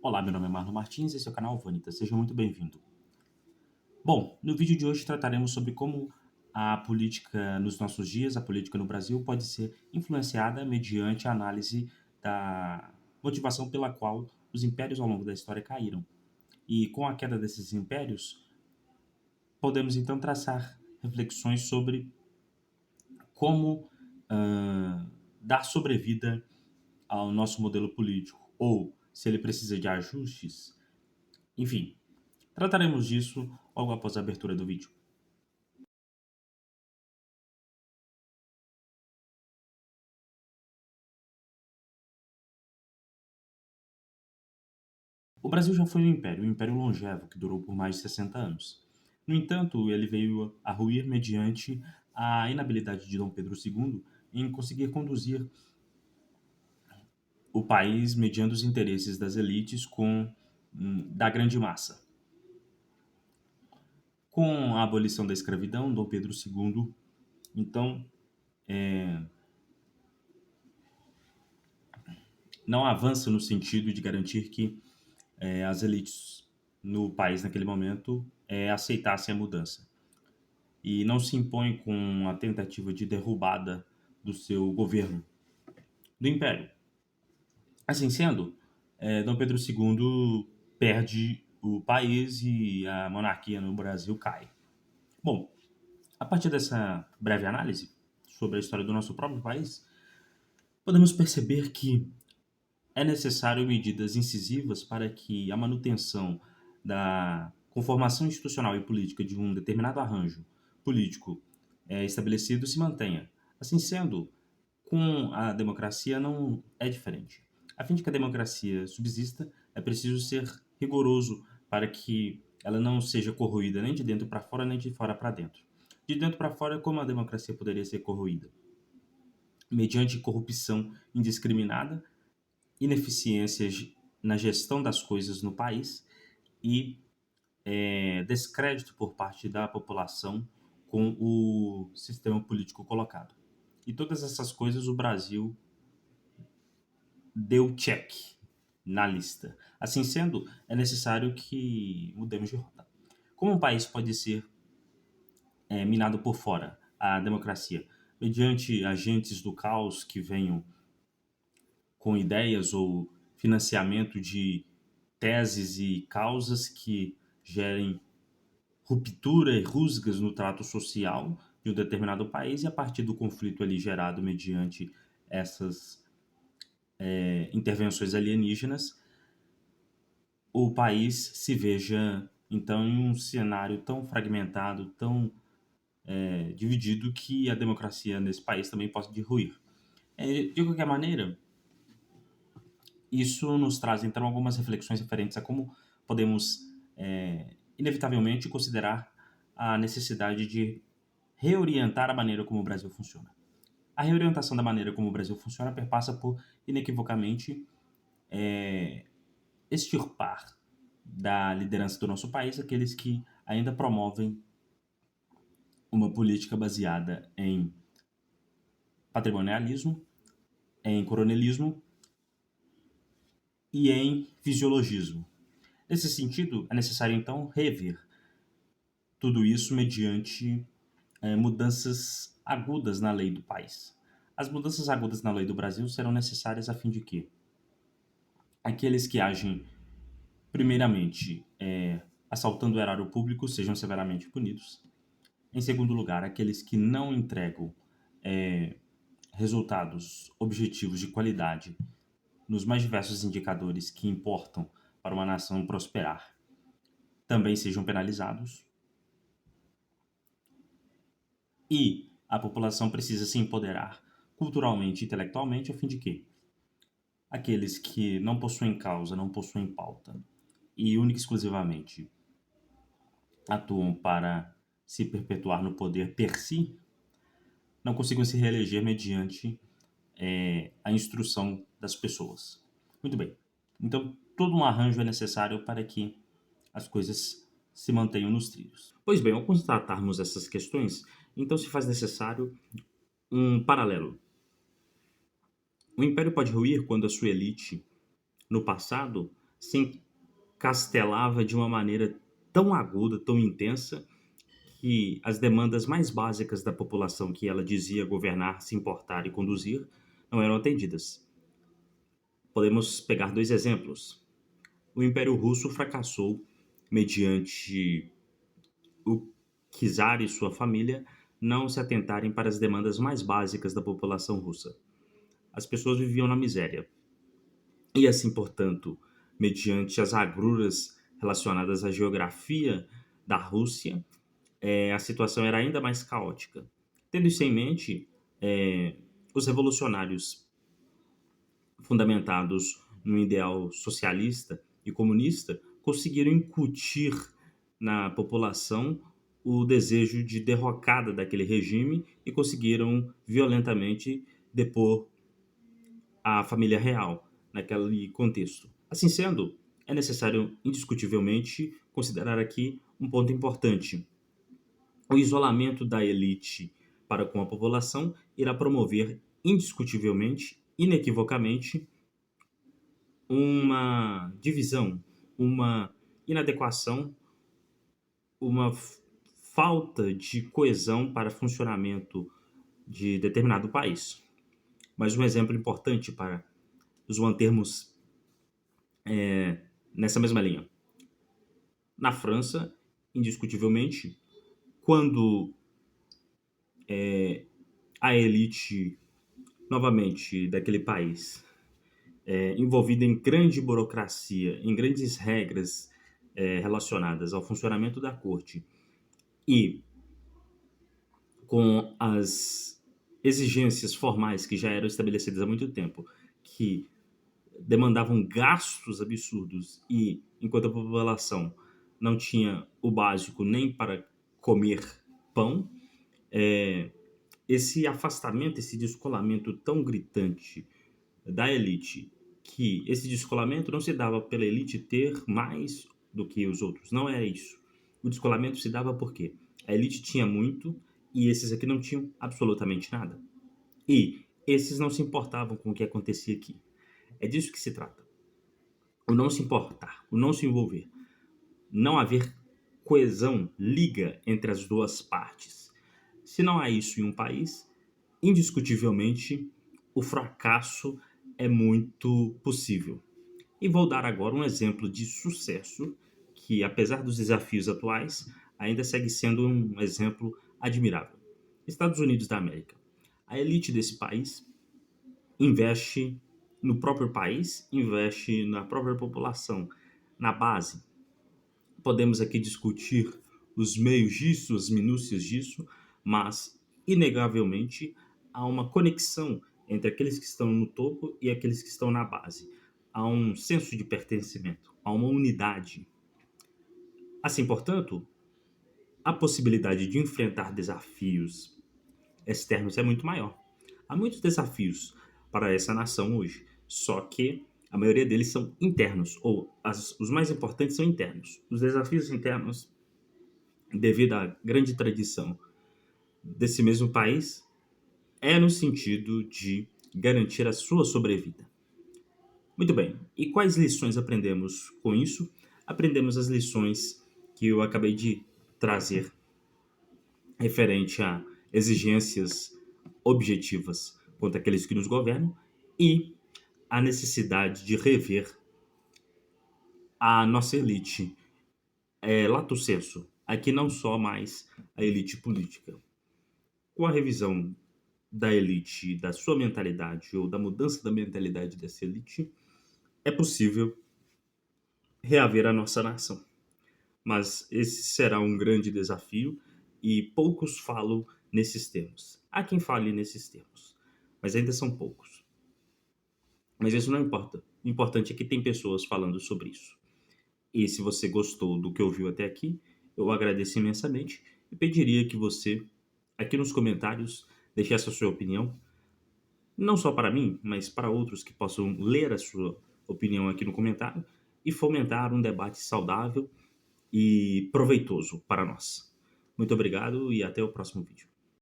Olá, meu nome é Marlon Martins, esse é o canal Vanitas, seja muito bem-vindo. Bom, no vídeo de hoje trataremos sobre como a política nos nossos dias, a política no Brasil, pode ser influenciada mediante a análise da motivação pela qual os impérios ao longo da história caíram. E com a queda desses impérios, podemos então traçar reflexões sobre como dar sobrevida ao nosso modelo político, ou se ele precisa de ajustes, enfim. Trataremos disso logo após a abertura do vídeo. O Brasil já foi um império longevo que durou por mais de 60 anos. No entanto, ele veio a ruir mediante a inabilidade de Dom Pedro II em conseguir conduzir o país mediante os interesses das elites da grande massa. Com a abolição da escravidão, Dom Pedro II, então, não avança no sentido de garantir que as elites no país naquele momento aceitassem a mudança e não se impõe com a tentativa de derrubada do seu governo, do império. Assim sendo, Dom Pedro II perde o país e a monarquia no Brasil cai. Bom, a partir dessa breve análise sobre a história do nosso próprio país, podemos perceber que é necessário medidas incisivas para que a manutenção da conformação institucional e política de um determinado arranjo político estabelecido se mantenha. Assim sendo, com a democracia não é diferente. A fim de que a democracia subsista, é preciso ser rigoroso para que ela não seja corroída nem de dentro para fora, nem de fora para dentro. De dentro para fora, como a democracia poderia ser corroída? Mediante corrupção indiscriminada, ineficiências na gestão das coisas no país e descrédito por parte da população com o sistema político colocado. E todas essas coisas o Brasil deu check na lista. Assim sendo, é necessário que mudemos de rota. Como um país pode ser minado por fora, a democracia? Mediante agentes do caos que venham com ideias ou financiamento de teses e causas que gerem ruptura e rusgas no trato social de um determinado país e a partir do conflito ali gerado mediante essas intervenções alienígenas, o país se veja então em um cenário tão fragmentado, tão dividido que a democracia nesse país também possa ruir. De qualquer maneira, isso nos traz então algumas reflexões referentes a como podemos inevitavelmente considerar a necessidade de reorientar a maneira como o Brasil funciona. A reorientação da maneira como o Brasil funciona perpassa por, inequivocamente, extirpar da liderança do nosso país aqueles que ainda promovem uma política baseada em patrimonialismo, em coronelismo e em fisiologismo. Nesse sentido, é necessário então rever tudo isso mediante mudanças agudas na lei do país. As mudanças agudas na lei do Brasil serão necessárias a fim de que aqueles que agem, primeiramente, assaltando o erário público sejam severamente punidos. Em segundo lugar, aqueles que não entregam resultados objetivos de qualidade nos mais diversos indicadores que importam para uma nação prosperar também sejam penalizados. E a população precisa se empoderar culturalmente e intelectualmente a fim de que aqueles que não possuem causa, não possuem pauta e única e exclusivamente atuam para se perpetuar no poder per si, não consigam se reeleger mediante a instrução das pessoas. Muito bem. Então, todo um arranjo é necessário para que as coisas se mantenham nos trilhos. Pois bem, ao constatarmos essas questões, então se faz necessário um paralelo. O império pode ruir quando a sua elite, no passado, se encastelava de uma maneira tão aguda, tão intensa, que as demandas mais básicas da população que ela dizia governar, se importar e conduzir não eram atendidas. Podemos pegar dois exemplos. O Império Russo fracassou mediante o czar e sua família não se atentarem para as demandas mais básicas da população russa. As pessoas viviam na miséria. E assim, portanto, mediante as agruras relacionadas à geografia da Rússia, a situação era ainda mais caótica. Tendo isso em mente, os revolucionários fundamentados no ideal socialista e comunista conseguiram incutir na população o desejo de derrocada daquele regime e conseguiram violentamente depor a família real naquele contexto. Assim sendo, é necessário indiscutivelmente considerar aqui um ponto importante. O isolamento da elite para com a população irá promover indiscutivelmente, inequivocamente, uma divisão, uma inadequação, uma falta de coesão para funcionamento de determinado país. Mas um exemplo importante para nos mantermos nessa mesma linha. Na França, indiscutivelmente, quando a elite, novamente, daquele país, envolvida em grande burocracia, em grandes regras relacionadas ao funcionamento da corte e com as exigências formais que já eram estabelecidas há muito tempo, que demandavam gastos absurdos e, enquanto a população não tinha o básico nem para comer pão, esse afastamento, esse descolamento tão gritante da elite, que esse descolamento não se dava pela elite ter mais do que os outros, não era isso. O descolamento se dava porque a elite tinha muito e esses aqui não tinham absolutamente nada. E esses não se importavam com o que acontecia aqui. É disso que se trata. O não se importar, o não se envolver, não haver coesão, liga entre as duas partes. Se não há isso em um país, indiscutivelmente o fracasso é muito possível. E vou dar agora um exemplo de sucesso que, apesar dos desafios atuais, ainda segue sendo um exemplo admirável. Estados Unidos da América. A elite desse país investe no próprio país, investe na própria população, na base. Podemos aqui discutir os meios disso, as minúcias disso, mas, inegavelmente, há uma conexão entre aqueles que estão no topo e aqueles que estão na base. Há um senso de pertencimento, há uma unidade. Assim, portanto, a possibilidade de enfrentar desafios externos é muito maior. Há muitos desafios para essa nação hoje, só que a maioria deles são internos, ou os mais importantes são internos. Os desafios internos, devido à grande tradição desse mesmo país, é no sentido de garantir a sua sobrevida. Muito bem, e quais lições aprendemos com isso? Aprendemos as lições que eu acabei de trazer referente a exigências objetivas quanto àqueles que nos governam e a necessidade de rever a nossa elite, lato sensu, aqui não só mais a elite política. Com a revisão da elite, da sua mentalidade ou da mudança da mentalidade dessa elite, é possível reaver a nossa nação. Mas esse será um grande desafio e poucos falam nesses termos. Há quem fale nesses termos, mas ainda são poucos. Mas isso não importa. O importante é que tem pessoas falando sobre isso. E se você gostou do que ouviu até aqui, eu agradeço imensamente e pediria que você, aqui nos comentários, deixasse a sua opinião, não só para mim, mas para outros que possam ler a sua opinião aqui no comentário e fomentar um debate saudável e proveitoso para nós. Muito obrigado e até o próximo vídeo.